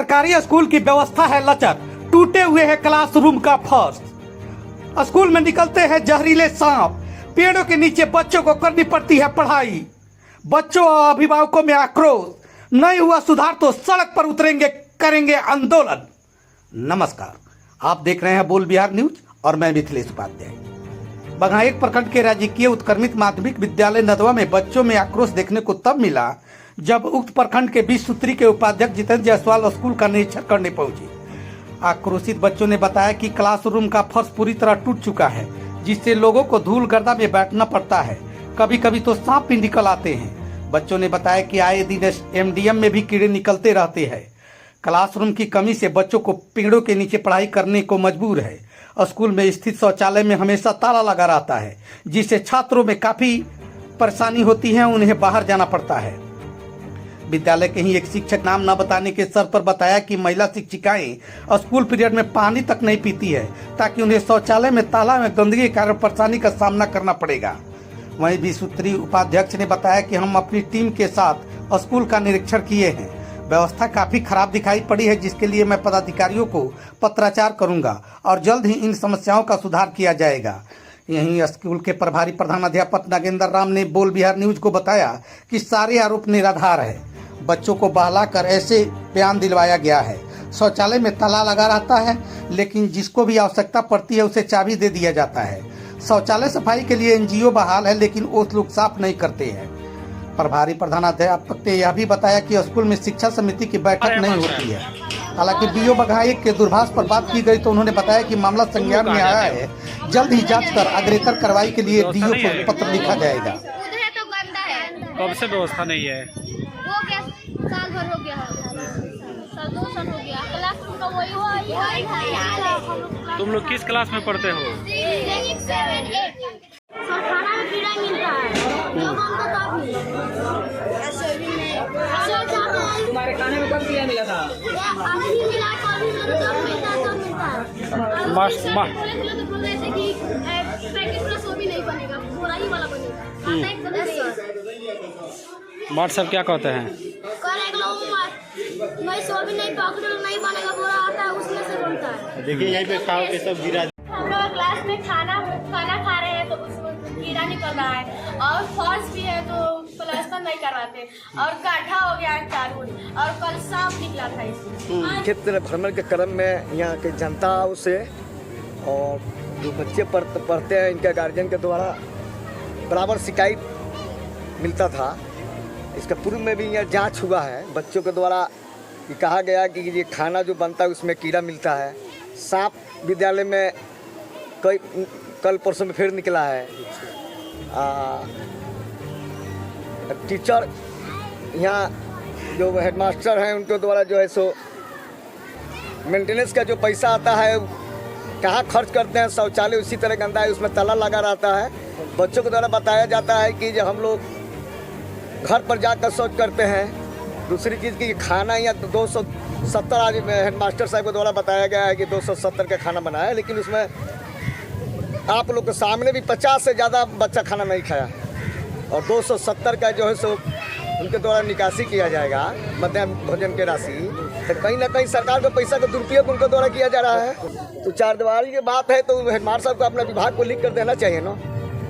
सरकारी स्कूल की व्यवस्था है लचर, टूटे हुए है क्लासरूम का फर्श। स्कूल में निकलते हैं जहरीले सांप, पेड़ों के नीचे बच्चों को करनी पड़ती है पढ़ाई। बच्चों और अभिभावकों में आक्रोश, नहीं हुआ सुधार तो सड़क पर उतरेंगे, करेंगे आंदोलन। नमस्कार, आप देख रहे हैं बोल बिहार न्यूज और मैं मिथिलेश उपाध्याय। बघाइक प्रखंड के राजकीय उत्क्रमित माध्यमिक विद्यालय नदवा में बच्चों में आक्रोश देखने को तब मिला जब उक्त प्रखंड के 20 सूत्री के उपाध्यक्ष जितेंद्र जायसवाल स्कूल का निरीक्षण करने पहुंचे। आक्रोशित बच्चों ने बताया कि क्लासरूम का फर्श पूरी तरह टूट चुका है, जिससे लोगों को धूल गर्दा में बैठना पड़ता है। कभी कभी तो सांप भी निकल आते हैं। बच्चों ने बताया कि आए दिन एमडीएम में भी कीड़े निकलते रहते हैं। क्लासरूम की कमी से बच्चों को पेड़ों के नीचे पढ़ाई करने को मजबूर है। स्कूल में स्थित शौचालय में हमेशा ताला लगा रहता है, जिससे छात्रों में काफी परेशानी होती है, उन्हें बाहर जाना पड़ता है। विद्यालय के ही एक शिक्षक नाम न बताने के शर्त पर बताया कि महिला शिक्षिकाएं स्कूल पीरियड में पानी तक नहीं पीती है, ताकि उन्हें शौचालय में ताला में गंदगी के कारण परेशानी का सामना करना पड़ेगा। वहीं 20 सूत्री उपाध्यक्ष ने बताया कि हम अपनी टीम के साथ स्कूल का निरीक्षण किए हैं। व्यवस्था काफी खराब दिखाई पड़ी है, जिसके लिए मैं पदाधिकारियों को पत्राचार करूंगा और जल्द ही इन समस्याओं का सुधार किया जाएगा। यहीं स्कूल के प्रभारी प्रधानाध्यापक नागेंद्र राम ने बोल बिहार न्यूज को बताया कि सारे आरोप निराधार है। बच्चों को बहलाकर ऐसे बयान दिलवाया गया है। शौचालय में ताला लगा रहता है, लेकिन जिसको भी आवश्यकता पड़ती है उसे चाबी दे दिया जाता है। शौचालय सफाई के लिए एनजीओ बहाल है, लेकिन वो लोग साफ नहीं करते हैं। प्रभारी प्रधानाध्यापक ने यह भी बताया कि स्कूल में शिक्षा समिति की बैठक नहीं होती है। हालांकि बीओ बघाइक के दूरभाष पर बात की गई तो उन्होंने बताया कि मामला संज्ञान में आया है, जल्द ही जांच कर अग्रेतर कार्रवाई के लिए डीओ को पत्र लिखा जाएगा। कब से व्यवस्था नहीं है? हो गया, साल भर हो गया, साल 2 साल हो गया। क्लासरूम का वही तुम लोग किस क्लास में पढ़ते हो? 6, 7, 8। सर खाना में कीड़ा मिलता है, जो बनता था अभी हमारे खाने में कब कीड़ा मिला था? अभी मिला, कभी मिलता है। जैसे कि पैकेट प्लस वो भी नहीं बनेगा, पूरा ही वाला बनेगा। मार सब क्या कहते हैं? मैं सो भी नहीं पकड़ो, नहीं बनेगा, पूरा आता है उसमें से बनता है। देखिए यहीं पे खाओ के सब गिरा। हम लोग क्लास में खाना खा रहे हैं तो उसमें कीड़ा निकल रहा है, और फर्श भी है तो प्लास्टर नहीं करवाते, और गड्ढा हो गया है चारों, और कल सांप निकला था इसमें। क्षेत्र भ्रमण के क्रम में यहाँ के जनता से और जो बच्चे पढ़ते हैं, इनके गार्जियन के द्वारा बराबर शिकायत मिलता था। इसका पूर्व में भी यहाँ जांच हुआ है। बच्चों के द्वारा ये कहा गया कि ये खाना जो बनता है उसमें कीड़ा मिलता है। सांप विद्यालय में कल परसों में फिर निकला है। टीचर यहाँ जो हेडमास्टर हैं उनके द्वारा जो है सो मेंटेनेंस का जो पैसा आता है कहाँ खर्च करते हैं। शौचालय उसी तरह गंदा है, उसमें ताला लगा रहता है। बच्चों के द्वारा बताया जाता है कि जब हम लोग घर पर जाकर शौच करते हैं। दूसरी चीज़ की खाना यहाँ 270 आज हेडमास्टर साहब के द्वारा बताया गया है कि 270 का खाना बनाया है, लेकिन उसमें आप लोग के सामने भी 50 से ज़्यादा बच्चा खाना नहीं खाया, और 270 का जो है सो उनके द्वारा निकासी किया जाएगा मध्याह्न भोजन के राशि। तो कहीं ना कहीं सरकार का पैसा का दुरुपयोग उनके द्वारा किया जा रहा है। तो चारदीवारी की बात है तो हेडमास्टर साहब को अपना विभाग को लिख कर देना चाहिए ना,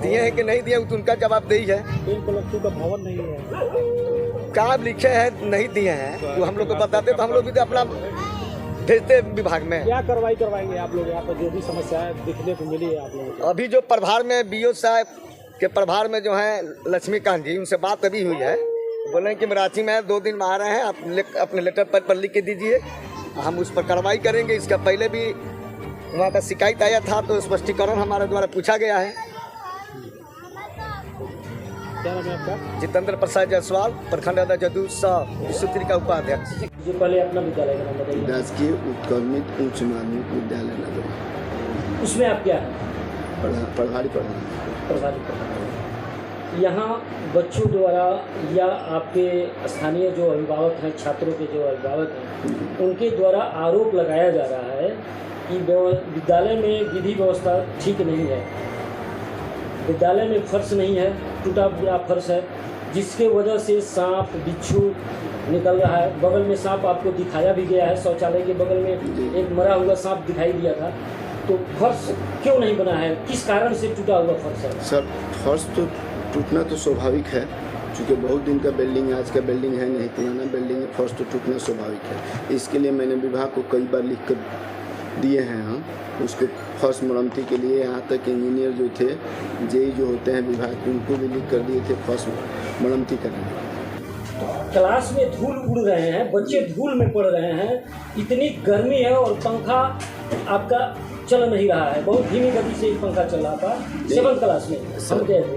दिए हैं कि नहीं दिए तो उनका जवाबदेही है। का भवन नहीं है, क्या लिखे हैं नहीं दिए हैं तो हम लोग को बताते तो हम लोग भी तो अपना भेजते विभाग में। क्या कार्रवाई करवाएंगे आप लोग? यहाँ पर जो भी समस्या है दिखने को मिली है आप लोग? अभी जो प्रभार में बीओ साहब के प्रभार में जो है लक्ष्मीकांत जी, उनसे बात अभी हुई है। बोले कि रांची में 2 दिन में आ रहे हैं, आप अपने लेटर पर लिख के दीजिए, हम उस पर कार्रवाई करेंगे। इसका पहले भी वहाँ का शिकायत आया था तो स्पष्टीकरण हमारे द्वारा पूछा गया है। क्या नाम है आपका? जितेंद्र प्रसाद जायसवाल, प्रखंड अध्यक्ष जदयू सूत्री का उपाध्यक्ष। जो पहले अपना विद्यालय का नाम बताइए। राजकीय उत्क्रमित उच्च माध्यमिक विद्यालय नगर। उसमें आप क्या है? प्रभारी यहाँ बच्चों द्वारा या आपके स्थानीय जो अभिभावक हैं, छात्रों के जो अभिभावक हैं, उनके द्वारा आरोप लगाया जा रहा है कि विद्यालय में विधि व्यवस्था ठीक नहीं है। विद्यालय में फर्श नहीं है, टूटा फूटा फर्श है, जिसके वजह से सांप बिच्छू निकल रहा है। बगल में सांप आपको दिखाया भी गया है, शौचालय के बगल में एक मरा हुआ सांप दिखाई दिया था। तो फर्श क्यों नहीं बना है, किस कारण से टूटा हुआ फर्श है? सर फर्श तो टूटना तो स्वाभाविक है, क्योंकि बहुत दिन का बिल्डिंग, आज का बिल्डिंग है नहीं, पुराना बिल्डिंग है, फर्श तो टूटना स्वाभाविक है। इसके लिए मैंने विभाग को कई बार लिख कर दिए हैं हम उसको फर्श मरम्मती के लिए। यहाँ तक इंजीनियर जो थे, जेई जो होते हैं विभाग के, उनको भी लिख कर दिए थे फर्श मरम्मती करने। क्लास में धूल उड़ रहे हैं, बच्चे धूल में पड़ रहे हैं, इतनी गर्मी है और पंखा आपका चल नहीं रहा है। बहुत धीमी गति से पंखा चल रहा था 7th क्लास में हम गए थे,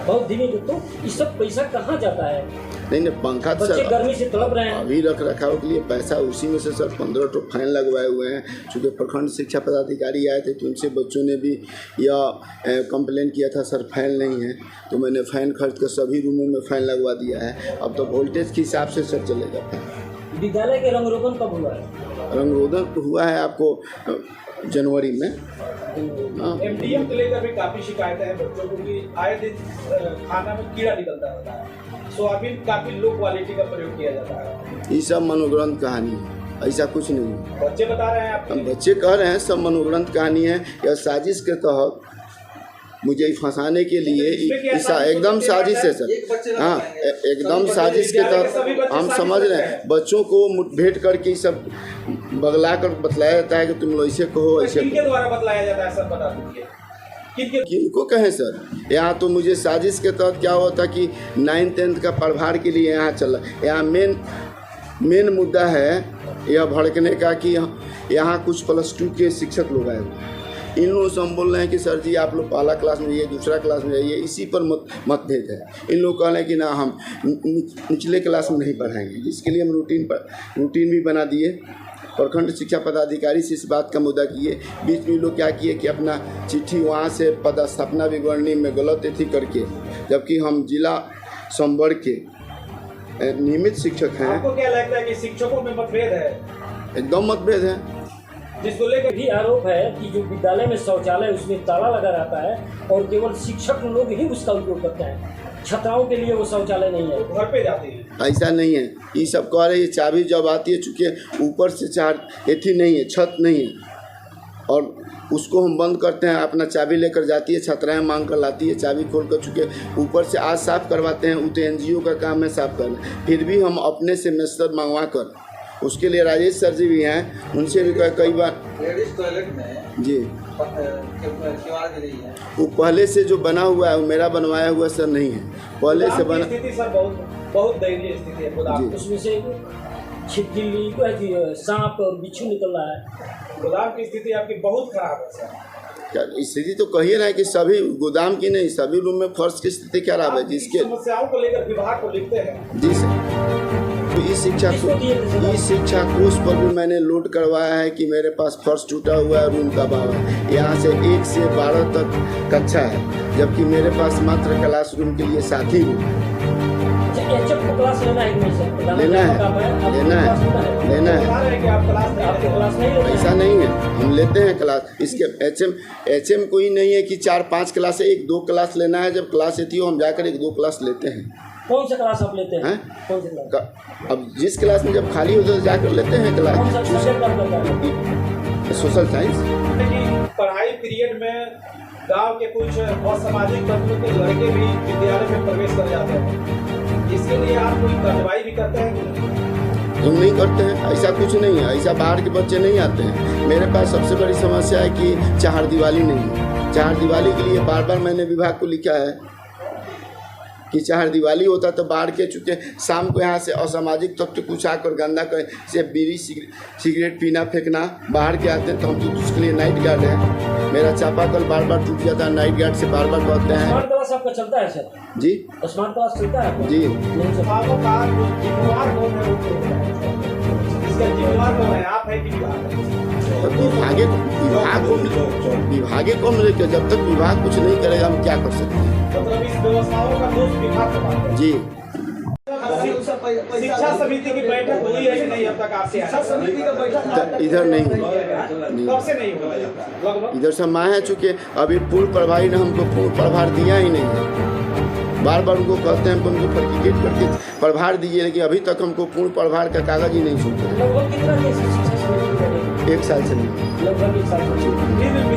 बहुत धीमी। तो इस सब पैसा कहाँ जाता है? नहीं पंखा तो बच्चे गर्मी से तड़प रहे हैं। अभी रख रखाव के लिए पैसा उसी में से सर 15 तो फाइन लगवाए हुए हैं। चूँकि प्रखंड शिक्षा पदाधिकारी आए थे तो उनसे बच्चों ने भी यह कंप्लेन किया था सर फाइन नहीं है, तो मैंने फाइन खर्च कर सभी रूमों में फाइन लगवा दिया है। अब तो वोल्टेज के हिसाब से सर चलेगा। विद्यालय के रंग रोगन कब हुआ है? रंग रोगन हुआ है आपको जनवरी में। एमडीएम को लेकर भी काफी शिकायतें हैं बच्चों को कि आए दिन खाना में कीड़ा निकलता रहता है, सोयाबीन काफी लो क्वालिटी का प्रयोग किया जाता है। ये सब मनोग्रंथ कहानी है, ऐसा कुछ नहीं है। बच्चे बता रहे हैं आप? बच्चे कह रहे हैं सब मनोग्रंथ कहानी है। यह साजिश के तहत मुझे फंसाने के लिए एकदम साजिश है सर। हाँ एकदम साजिश के तहत हम समझ रहे हैं। बच्चों को मुठभेड़ करके सब बगला कर बतलाया जाता है कि तुम लोग ऐसे कहो ऐसे। किनके द्वारा बतलाया जाता है सर, बता दीजिए किनको कहें सर? यहाँ तो मुझे साजिश के तहत क्या हुआ था कि 9th 10th का प्रभार के लिए यहाँ चला। यहाँ मेन मुद्दा है यह भड़कने का कि यहाँ कुछ +2 के शिक्षक लोग आए हुए। इन लोगों से हम बोल रहे हैं कि सर जी आप लोग पहला क्लास में जाइए, दूसरा क्लास में जाइए, इसी पर मतभेद है। इन लोग कह रहे हैं कि ना हम निचले क्लास में नहीं पढ़ाएंगे, जिसके लिए हम रूटीन भी बना दिए। प्रखंड शिक्षा पदाधिकारी से इस बात का मुद्दा किए। बीच में लोग क्या किए कि अपना चिट्ठी वहाँ से पदस्थापना विवरणी में गलत थी करके, जबकि हम जिला संवर्ग के नियमित शिक्षक हैं। आपको क्या लगता है कि शिक्षकों में मतभेद है? एकदम मतभेद है। जिसको लेकर भी आरोप है कि जो विद्यालय में शौचालय उसमें ताला लगा रहता है और केवल शिक्षक लोग ही उसका उपयोग करते हैं, छात्राओं के लिए वो शौचालय नहीं है, घर पे जाते हैं। ऐसा नहीं है। ये सब कह रहे हैं चाबी जब आती है, चूँकि ऊपर से एथी नहीं है, छत नहीं है, और उसको हम बंद करते हैं। अपना चाबी लेकर जाती है, छात्राएं मांग कर लाती है, चाबी खोल कर, चूँकि ऊपर से आज साफ़ करवाते हैं, वो तो NGO का काम है साफ़ करना। फिर भी हम अपने से मिस्टर मंगवा कर, उसके लिए राजेश सर जी भी हैं, उनसे भी कई बार टॉयलेट में जी है। वो पहले से जो बना हुआ है वो मेरा बनवाया हुआ सर नहीं है, पहले से बना। स्थिति सर बहुत दयनीय स्थिति है। उसमें से छिपकली, सांप और बिच्छू निकल रहा है। गोदाम की स्थिति आपकी बहुत खराब है सर। स्थिति तो कहिए रहा है कि सभी गोदाम की नहीं, सभी रूम में फर्श की स्थिति खराब है, जिसके समस्याओं को लेकर विभाग को लिखते हैं। जी सर। तो इस शिक्षा कोष पर भी मैंने लोड करवाया है कि मेरे पास फर्श टूटा हुआ है, रूम का बाबा है। यहाँ से 1 से 12 तक कक्षा है, जबकि मेरे पास मात्र क्लासरूम के लिए 7 ही रूम है। लेना है। ऐसा नहीं है, हम लेते हैं क्लास। इसके HM कोई नहीं है कि 4-5 क्लास है, 1-2 क्लास लेना है। जब क्लास आती हो हम जाकर 1-2 क्लास लेते हैं। कौन सा क्लास आप लेते हैं? कौन सा क्लास? अब जिस क्लास में जब खाली होता है तो जाकर लेते हैं क्लास। Social science. पढ़ाई पीरियड में गांव के कुछ असामाजिक तत्वों के लड़के भी विद्यालय में प्रवेश कर जाते हैं, इसके लिए आप कोई कार्रवाई भी करते हैं? हम नहीं करते हैं, ऐसा कुछ नहीं है। ऐसा बाहर के बच्चे नहीं आते हैं। मेरे पास सबसे बड़ी समस्या है कि चार दीवाली नहीं है। चार दीवाली के लिए बार बार मैंने विभाग को लिखा है कि चार दिवाली होता तो बाहर के, चूँकि शाम को यहाँ से असामाजिक तत्व कुछ आकर गंदा कर से बीड़ी सिगरेट पीना फेंकना, बाहर के आते हैं तो हम तो उसके लिए नाइट गार्ड है। मेरा चापाकल बार बार टूट जाता है, नाइट गार्ड से बार बार कहते हैं। स्मार्ट क्लास आपका चलता है सर? जी स्मार्ट क्लास चलता है जी। विभागे को मिले, जब तक विभाग कुछ नहीं करेगा हम क्या कर सकते हैं? मतलब इस व्यवस्थाओं का दोष विभाग का जी। शिक्षा समिति की बैठक हुई है कि नहीं अब तक आपसे? शिक्षा समिति का बैठक इधर नहीं कब से नहीं हुआ लगभग? इधर से माँ है, चूँकि अभी पूर्व प्रभारी ने हमको पूर्ण प्रभार दिया ही नहीं है। बार बार उनको कहते हैं उनको सर्टिफिकेट करके प्रभार दीजिए, लेकिन अभी तक हमको पूर्ण प्रभार का कागज ही नहीं छूटा। लगभग कितना देर से शिक्षा समिति कर रही है? 1 साल से नहीं। लगभग 1 साल से।